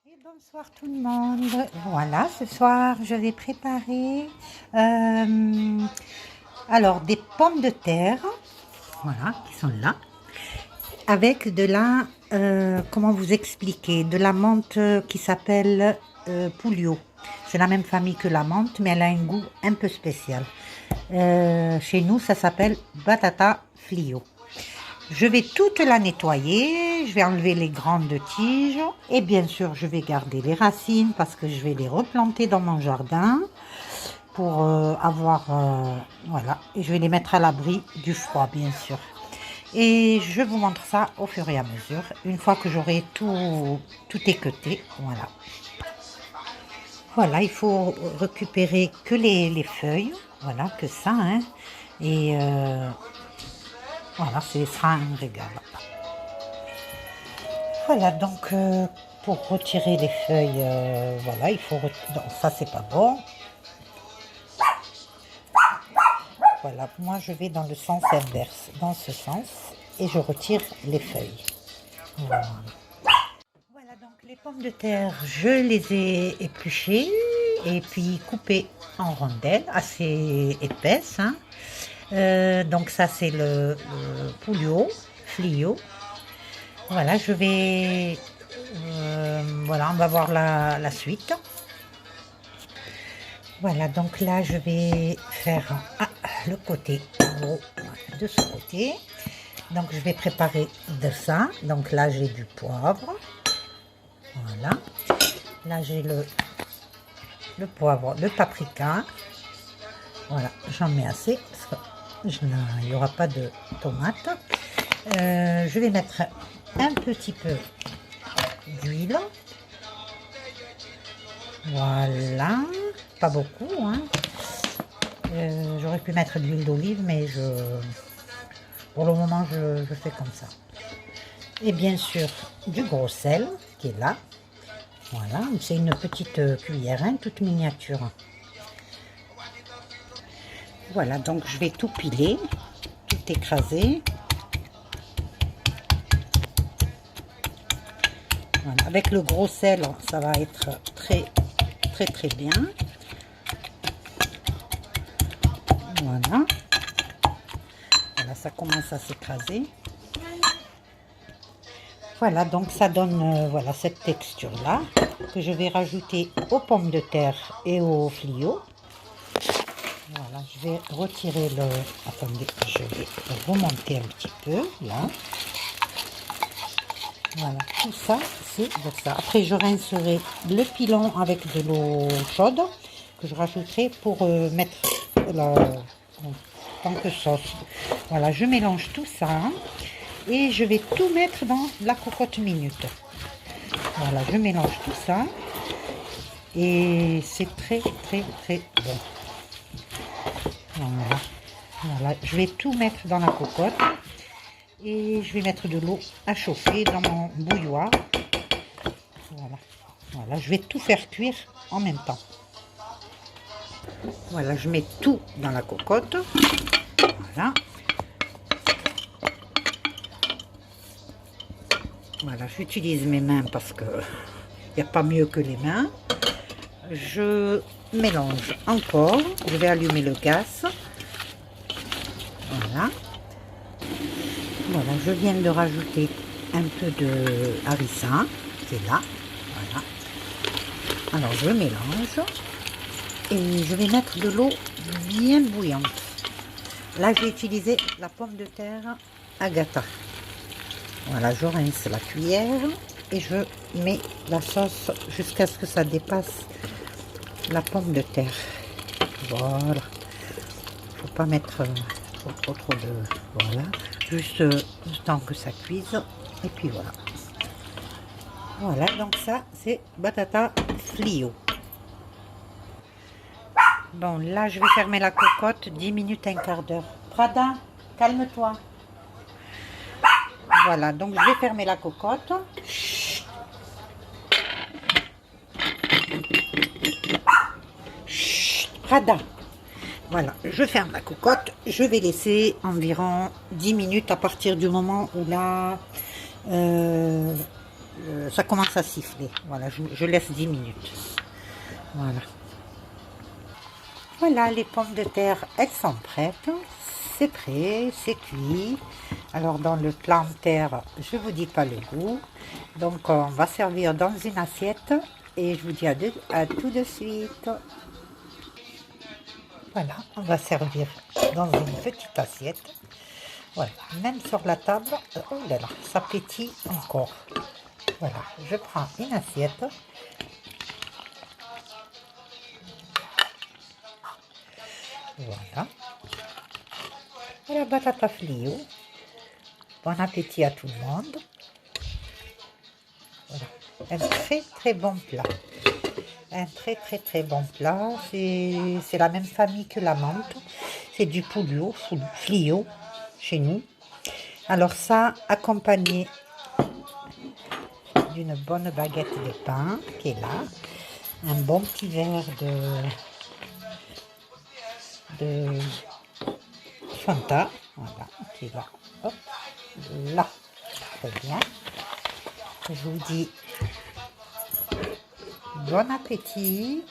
Et bonsoir tout le monde. Voilà, ce soir je vais préparer euh, alors des pommes de terre, voilà, qui sont là, avec de la, comment vous expliquer, de la menthe qui s'appelle Pouliot. C'est la même famille que la menthe, mais elle a un goût un peu spécial. Chez nous, ça s'appelle Batata Flio. Je vais toute la nettoyer, je vais enlever les grandes tiges et bien sûr je vais garder les racines parce que je vais les replanter dans mon jardin pour voilà, et je vais les mettre à l'abri du froid bien sûr. Et je vous montre ça au fur et à mesure, une fois que j'aurai tout équeuté, voilà. Voilà, il faut récupérer que les feuilles, voilà, que ça, hein, et voilà, ce sera un régal. Voilà, donc pour retirer les feuilles, voilà, il faut non, ça c'est pas bon. Voilà, moi je vais dans le sens inverse, dans ce sens, et je retire les feuilles. Voilà. Voilà, donc les pommes de terre, je les ai épluchées et puis coupées en rondelles assez épaisses, hein. Donc ça c'est le Pouliot, Flio. Voilà, je vais... voilà, on va voir la suite. Voilà, donc là, je vais faire le côté gros de ce côté. Donc, je vais préparer de ça. Donc là, j'ai du poivre. Voilà. Là, j'ai le poivre, le paprika. Voilà, j'en mets assez parce qu'il n'y aura pas de tomates. Je vais mettre un petit peu d'huile. Voilà, pas beaucoup, hein. J'aurais pu mettre de l'huile d'olive, mais pour le moment, je fais comme ça. Et bien sûr, du gros sel qui est là. Voilà, c'est une petite cuillère, hein, toute miniature. Voilà, donc je vais tout piler, tout écraser. Voilà, avec le gros sel, ça va être très bien. Voilà. Voilà, ça commence à s'écraser. Voilà, donc ça donne voilà, cette texture-là que je vais rajouter aux pommes de terre et aux Flio. Voilà, je vais retirer le... Attendez, je vais remonter un petit peu, là. Voilà, tout ça, c'est de ça. Après, je rincerai le pilon avec de l'eau chaude que je rajouterai pour mettre en tant que sauce. Voilà, je mélange tout ça et je vais tout mettre dans la cocotte minute. Voilà, je mélange tout ça et c'est très bon. Voilà, voilà, je vais tout mettre dans la cocotte. Et je vais mettre de l'eau à chauffer dans mon bouilloire. Voilà. Voilà, je vais tout faire cuire en même temps. Voilà, je mets tout dans la cocotte. Voilà. Voilà, j'utilise mes mains parce que il n'y a pas mieux que les mains. Je mélange encore. Je vais allumer le gaz. Voilà. Voilà, je viens de rajouter un peu de harissa qui est là. Voilà. Alors je mélange et je vais mettre de l'eau bien bouillante. Là j'ai utilisé la pomme de terre Agatha. Voilà, je rince la cuillère et je mets la sauce jusqu'à ce que ça dépasse la pomme de terre. Voilà. Faut pas mettre trop de... Voilà. Juste le temps que ça cuise. Et puis voilà. Voilà, donc ça, c'est Batata Flio. Bon, là, je vais fermer la cocotte 10 minutes, un quart d'heure. Prada, calme-toi. Voilà, donc je vais fermer la cocotte. Chut. Chut, Prada. Voilà, je ferme la cocotte. Je vais laisser environ 10 minutes à partir du moment où là, ça commence à siffler. Voilà, je laisse 10 minutes. Voilà. Voilà, les pommes de terre, elles sont prêtes. C'est prêt, c'est cuit. Alors dans le plat en terre, je vous dis pas le goût. Donc on va servir dans une assiette et je vous dis à tout de suite. Voilà, on va servir dans une petite assiette. Voilà, même sur la table, oh là là, ça pétille encore. Voilà, je prends une assiette. Voilà. Et la batata flio. Bon appétit à tout le monde. Voilà. Un très très bon plat. Un très très très bon plat. C'est la même famille que la menthe. C'est du poulet flio chez nous. Alors ça, accompagné d'une bonne baguette de pain qui est là. Un bon petit verre de Fanta. Voilà, qui est là. Hop, là. Très bien. Je vous dis bon appétit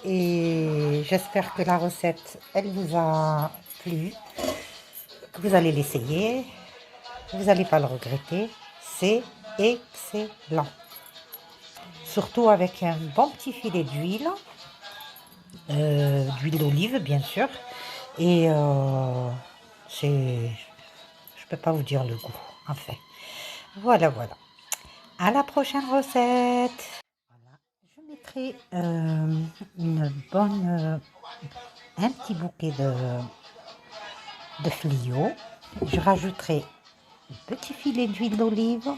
et j'espère que la recette, elle vous a plu, que vous allez l'essayer. Vous n'allez pas le regretter. C'est excellent. Surtout avec un bon petit filet d'huile, d'huile d'olive bien sûr. Et je peux pas vous dire le goût, en fait. Voilà, voilà. À la prochaine recette. Voilà. Je mettrai un petit bouquet de Flio. Je rajouterai un petit filet d'huile d'olive.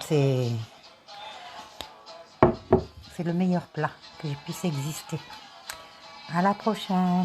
C'est le meilleur plat que je puisse exister. À la prochaine.